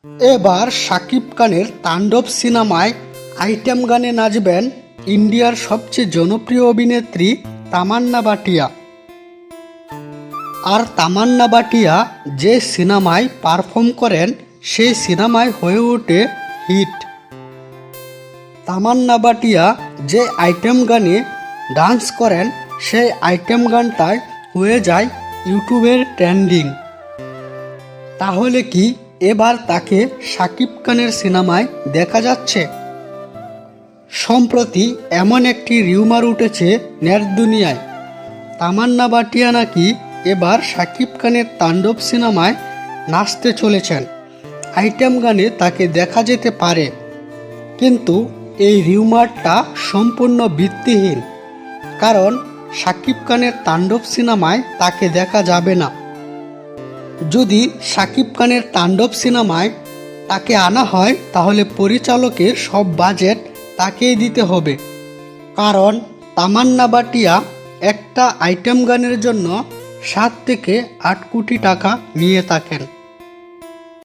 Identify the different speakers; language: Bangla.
Speaker 1: এবার শাকিব খানের তাণ্ডব সিনেমায় আইটেম গানে নাচবেন ইন্ডিয়ার সবচেয়ে জনপ্রিয় অভিনেত্রী তামান্না ভাটিয়া। আর তামান্না ভাটিয়া যে সিনেমায় পারফর্ম করেন সেই সিনেমায় হয়ে ওঠে হিট। তামান্না ভাটিয়া যে আইটেম গানে ডান্স করেন সেই আইটেম গানটায় হয়ে যায় ইউটিউবের ট্রেন্ডিং। তাহলে কি এবার তাকে শাকিব খানের সিনেমায় দেখা যাচ্ছে? সম্প্রতি এমন একটি রিউমার উঠেছে নেট দুনিয়ায়, তামান্না ভাটিয়া নাকি এবার শাকিব খানের তাণ্ডব সিনেমায় নাচতে চলেছেন। আইটেম গানে তাকে দেখা যেতে পারে, কিন্তু এই রিউমারটা সম্পূর্ণ ভিত্তিহীন, কারণ শাকিব খানের তাণ্ডব সিনেমায় তাকে দেখা যাবে না। যদি শাকিব খানের তাণ্ডব সিনেমায় তাকে আনা হয় তাহলে পরিচালকের সব বাজেট তাকেই দিতে হবে, কারণ তামান্না ভাটিয়া একটা আইটেম গানের জন্য 7 থেকে 8 কোটি টাকা নিয়ে থাকেন।